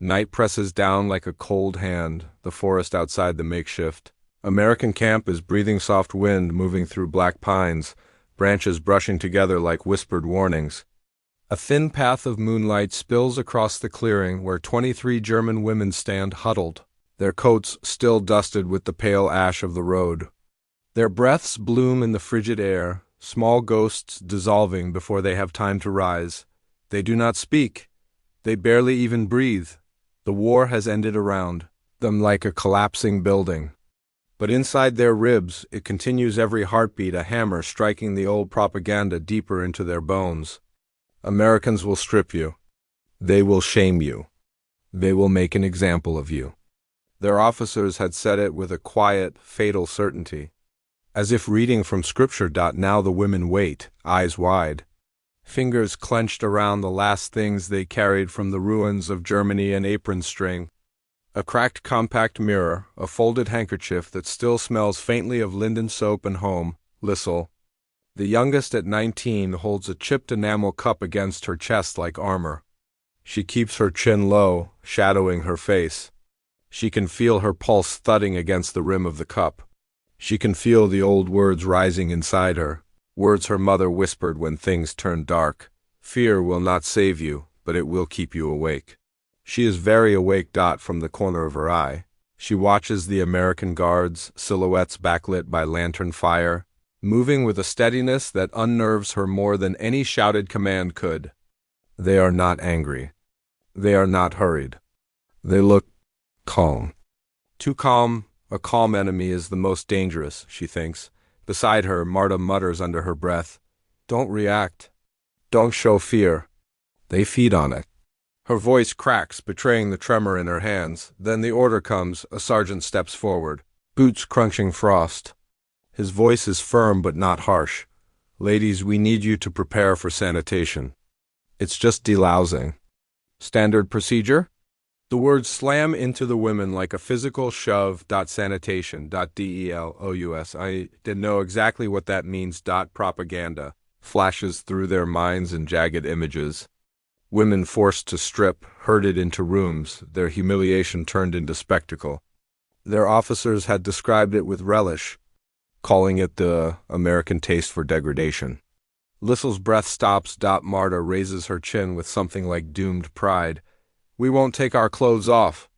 Night presses down like a cold hand, the forest outside the makeshift. American camp is breathing soft wind moving through black pines, branches brushing together like whispered warnings. A thin path of moonlight spills across the clearing where 23 German women stand huddled, their coats still dusted with the pale ash of the road. Their breaths bloom in the frigid air, small ghosts dissolving before they have time to rise. They do not speak. They barely even breathe. The war has ended around them like a collapsing building. But inside their ribs, it continues, every heartbeat a hammer striking the old propaganda deeper into their bones. Americans will strip you. They will shame you. They will make an example of you. Their officers had said it with a quiet, fatal certainty. As if reading from scripture. Now the women wait, eyes wide. Fingers clenched around the last things they carried from the ruins of Germany: an apron string, a cracked compact mirror, a folded handkerchief that still smells faintly of linden soap and home. Lissel, the youngest at 19, holds a chipped enamel cup against her chest like armor. She keeps her chin low, shadowing her face. She can feel her pulse thudding against the rim of the cup. She can feel the old words rising inside her, words her mother whispered when things turned dark. Fear will not save you, but it will keep you awake. She is very awake. From the corner of her eye, she watches the American guards, silhouettes backlit by lantern fire, moving with a steadiness that unnerves her more than any shouted command could. They are not angry. They are not hurried. They look calm. Too calm. A calm enemy is the most dangerous, she thinks. Beside her, Marta mutters under her breath, "Don't react. Don't show fear. They feed on it." Her voice cracks, betraying the tremor in her hands. Then the order comes. A sergeant steps forward, boots crunching frost. His voice is firm but not harsh. "Ladies, we need you to prepare for sanitation. It's just delousing." "Standard procedure?" The words slam into the women like a physical shove. Sanitation. DELOUS. I didn't know exactly what that means. Propaganda flashes through their minds in jagged images. Women forced to strip, herded into rooms, their humiliation turned into spectacle. Their officers had described it with relish, calling it the American taste for degradation. Lissel's breath stops. Marta raises her chin with something like doomed pride. "We won't take our clothes off."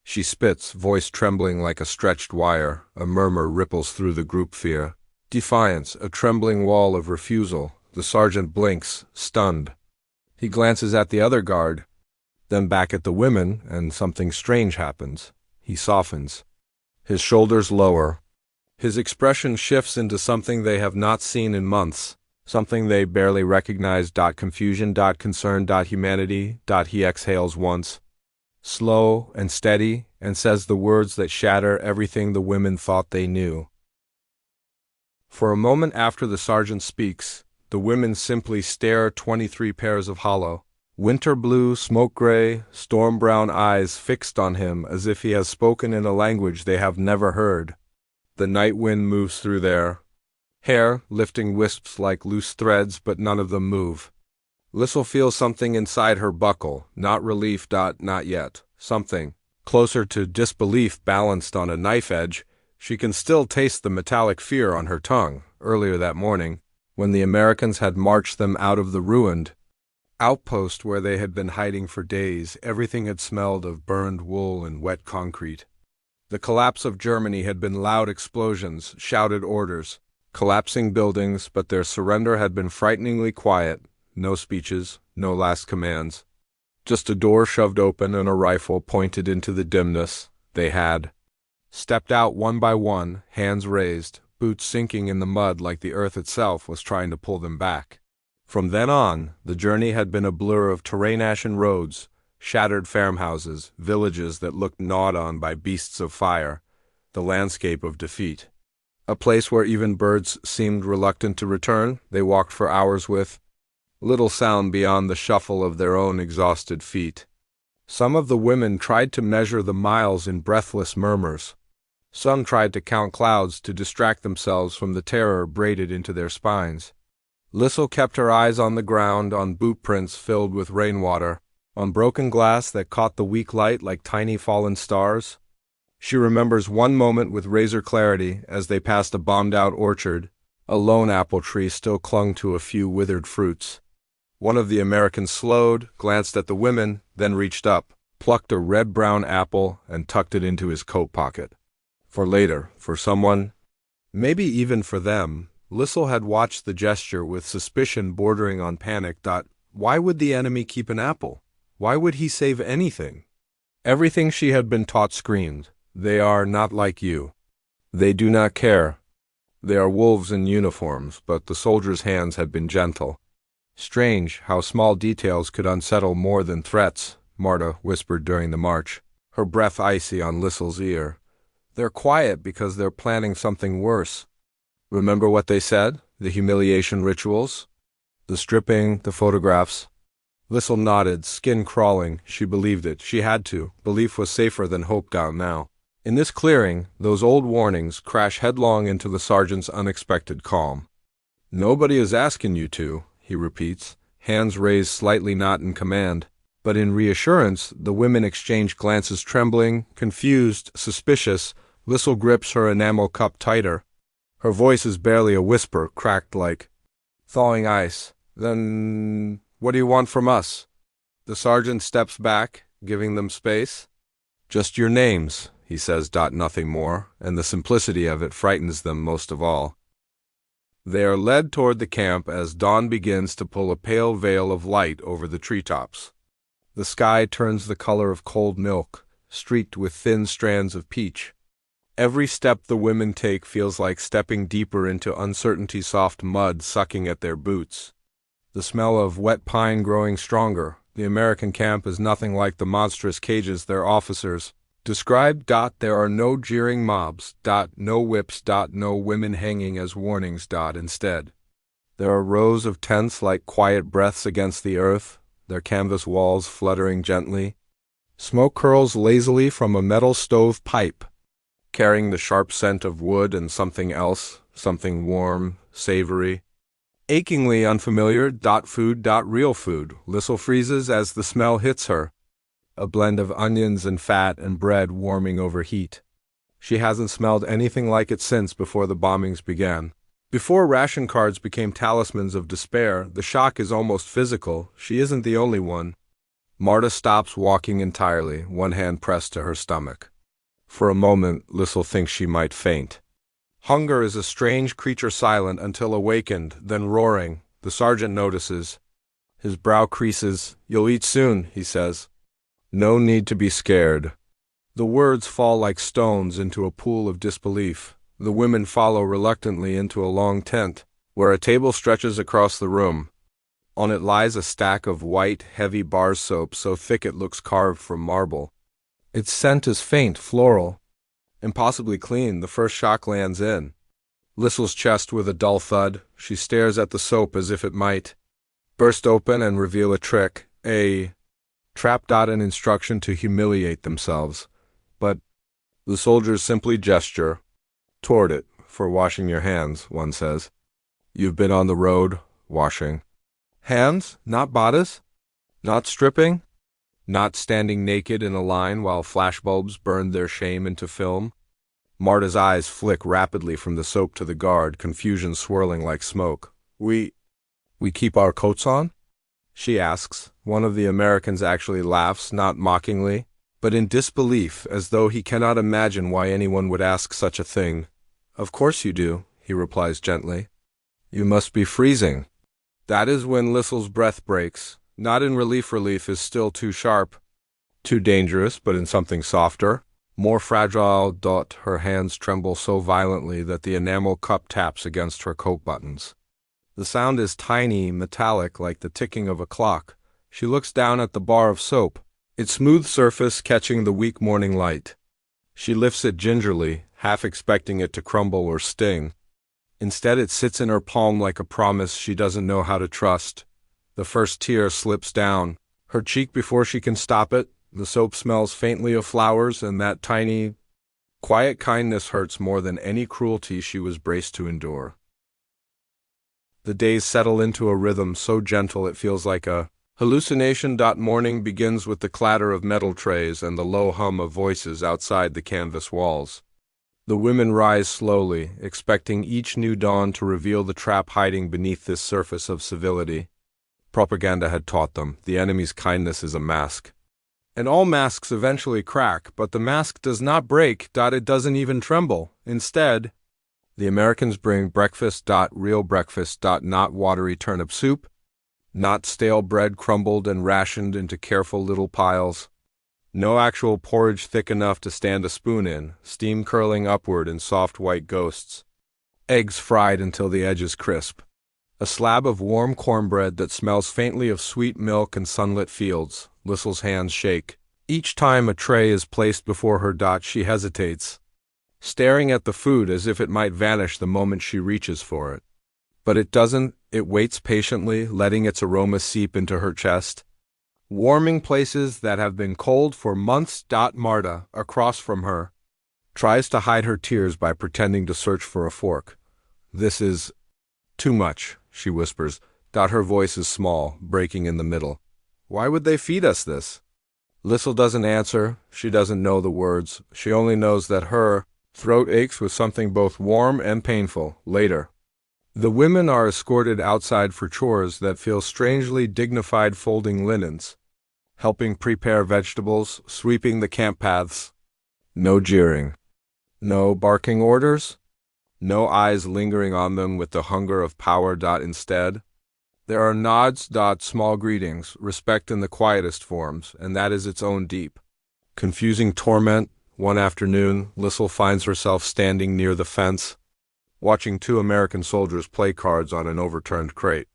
She spits, voice trembling like a stretched wire. A murmur ripples through the group. Fear, defiance, a trembling wall of refusal. The sergeant blinks, stunned. He glances at the other guard, then back at the women, and something strange happens. He softens. His shoulders lower. His expression shifts into something they have not seen in months, something they barely recognize. Confusion, concern, humanity. He exhales once, slow and steady, and says the words that shatter everything the women thought they knew. For a moment after the sergeant speaks, the women simply stare. 23 pairs of hollow, winter blue, smoke gray, storm brown eyes fixed on him as if he has spoken in a language they have never heard. The night wind moves through their hair, lifting wisps like loose threads, but none of them move. Lissel feels something inside her buckle, not relief. Not yet. Something closer to disbelief, balanced on a knife edge. She can still taste the metallic fear on her tongue. Earlier that morning, when the Americans had marched them out of the ruined outpost where they had been hiding for days, everything had smelled of burned wool and wet concrete. The collapse of Germany had been loud explosions, shouted orders, collapsing buildings, but their surrender had been frighteningly quiet. No speeches, no last commands. Just a door shoved open and a rifle pointed into the dimness. They had stepped out one by one, hands raised, boots sinking in the mud like the earth itself was trying to pull them back. From then on, the journey had been a blur of terrain-ashen roads, shattered farmhouses, villages that looked gnawed on by beasts of fire, the landscape of defeat. A place where even birds seemed reluctant to return. They walked for hours with little sound beyond the shuffle of their own exhausted feet. Some of the women tried to measure the miles in breathless murmurs. Some tried to count clouds to distract themselves from the terror braided into their spines. Lissel kept her eyes on the ground, on boot prints filled with rainwater. on broken glass that caught the weak light like tiny fallen stars. She remembers one moment with razor clarity as they passed a bombed-out orchard. A lone apple tree still clung to a few withered fruits. One of the Americans slowed, glanced at the women, then reached up, plucked a red-brown apple, and tucked it into his coat pocket. For later, for someone, maybe even for them, Lissel had watched the gesture with suspicion bordering on panic. Why would the enemy keep an apple? Why would he save anything? Everything she had been taught screamed, "They are not like you. They do not care. They are wolves in uniforms," but the soldiers' hands had been gentle. Strange how small details could unsettle more than threats, Marta whispered during the march, her breath icy on Lissel's ear. They're quiet because they're planning something worse. Remember what they said? The humiliation rituals? The stripping, the photographs? Lissel nodded, skin crawling. She believed it. She had to. Belief was safer than hope down now. In this clearing, those old warnings crash headlong into the sergeant's unexpected calm. "Nobody is asking you to," he repeats, hands raised slightly, not in command. But in reassurance, the women exchange glances, trembling, confused, suspicious. Lissel grips her enamel cup tighter. Her voice is barely a whisper, cracked like thawing ice. "Then what do you want from us?" The sergeant steps back, giving them space. "Just your names," he says, nothing more, and the simplicity of it frightens them most of all. They are led toward the camp as dawn begins to pull a pale veil of light over the treetops. The sky turns the color of cold milk, streaked with thin strands of peach. Every step the women take feels like stepping deeper into uncertainty, soft mud sucking at their boots. The smell of wet pine growing stronger. The American camp is nothing like the monstrous cages their officers described. There are no jeering mobs. No whips. No women hanging as warnings. Instead, there are rows of tents like quiet breaths against the earth, their canvas walls fluttering gently. Smoke curls lazily from a metal stove pipe, carrying the sharp scent of wood and something else, something warm, savory, achingly unfamiliar. Food. Real food. Lissel freezes as the smell hits her. A blend of onions and fat and bread warming over heat. She hasn't smelled anything like it since before the bombings began. Before ration cards became talismans of despair, the shock is almost physical. She isn't the only one. Marta stops walking entirely, one hand pressed to her stomach. For a moment, Lissel thinks she might faint. Hunger is a strange creature, silent until awakened, then roaring. The sergeant notices. His brow creases. "You'll eat soon," he says. "No need to be scared." The words fall like stones into a pool of disbelief. The women follow reluctantly into a long tent, where a table stretches across the room. On it lies a stack of white, heavy bar soap so thick it looks carved from marble. Its scent is faint, floral, impossibly clean. The first shock lands in Lissel's chest with a dull thud. She stares at the soap as if it might burst open and reveal a trick, a trap. An instruction to humiliate themselves. But the soldiers simply gesture toward it. "For washing your hands," one says. "You've been on the road, washing hands, not bodies, not stripping, not standing naked in a line while flashbulbs burned their shame into film." Marta's eyes flick rapidly from the soap to the guard, confusion swirling like smoke. We keep our coats on?" she asks. One of the Americans actually laughs, not mockingly, but in disbelief, as though he cannot imagine why anyone would ask such a thing. "Of course you do," he replies gently. "You must be freezing." That is when Lissel's breath breaks. Not in relief. Relief is still too sharp, too dangerous, but in something softer, more fragile. Her hands tremble so violently that the enamel cup taps against her coat buttons. The sound is tiny, metallic, like the ticking of a clock. She looks down at the bar of soap, its smooth surface catching the weak morning light. She lifts it gingerly, half expecting it to crumble or sting. Instead, it sits in her palm like a promise she doesn't know how to trust. The first tear slips down her cheek before she can stop it. The soap smells faintly of flowers, and that tiny, quiet kindness hurts more than any cruelty she was braced to endure. The days settle into a rhythm so gentle it feels like a Hallucination. Morning begins with the clatter of metal trays and the low hum of voices outside the canvas walls. The women rise slowly, expecting each new dawn to reveal the trap hiding beneath this surface of civility. Propaganda had taught them the enemy's kindness is a mask. And all masks eventually crack, but the mask does not break. It doesn't even tremble. Instead, the Americans bring breakfast. Real breakfast. Not watery turnip soup, not stale bread crumbled and rationed into careful little piles. No actual porridge thick enough to stand a spoon in, steam curling upward in soft white ghosts. Eggs fried until the edge is crisp. A slab of warm cornbread that smells faintly of sweet milk and sunlit fields. Lissel's hands shake. Each time a tray is placed before her. She hesitates, staring at the food as if it might vanish the moment she reaches for it. But it doesn't. It waits patiently, letting its aroma seep into her chest, warming places that have been cold for months. Marta, across from her, tries to hide her tears by pretending to search for a fork. This is too much, she whispers. Her voice is small, breaking in the middle. Why would they feed us this? Lissel doesn't answer. She doesn't know the words. She only knows that her throat aches with something both warm and painful. Later, the women are escorted outside for chores that feel strangely dignified, folding linens, helping prepare vegetables, sweeping the camp paths. No jeering. No barking orders. No eyes lingering on them with the hunger of power. Instead, there are nods. Small greetings, respect in the quietest forms, and that is its own deep, confusing torment. One afternoon, Lissel finds herself standing near the fence, watching two American soldiers play cards on an overturned crate.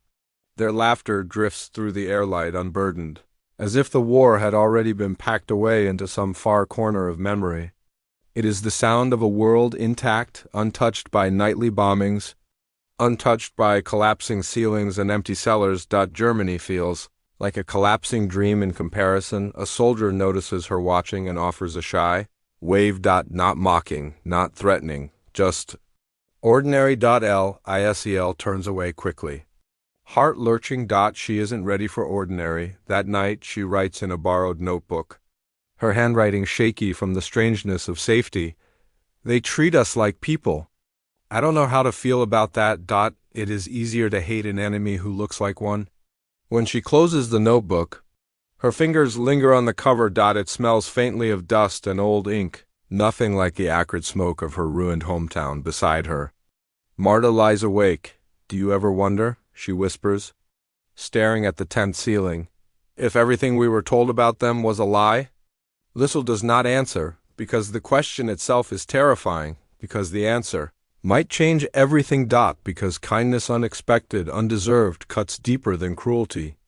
Their laughter drifts through the airlight unburdened, as if the war had already been packed away into some far corner of memory. It is the sound of a world intact, untouched by nightly bombings, untouched by collapsing ceilings and empty cellars. Germany feels like a collapsing dream in comparison. A soldier notices her watching and offers a shy wave. Not mocking, not threatening, just ordinary. Lisel turns away quickly, heart lurching. She isn't ready for ordinary. That night she writes in a borrowed notebook, her handwriting shaky from the strangeness of safety. They treat us like people. I don't know how to feel about that. It is easier to hate an enemy who looks like one. When she closes the notebook, her fingers linger on the cover. It smells faintly of dust and old ink, nothing like the acrid smoke of her ruined hometown beside her. Marta lies awake. Do you ever wonder, she whispers, staring at the tent ceiling, if everything we were told about them was a lie? Lissel does not answer, because the question itself is terrifying, because the answer might change everything. Because kindness unexpected, undeserved, cuts deeper than cruelty.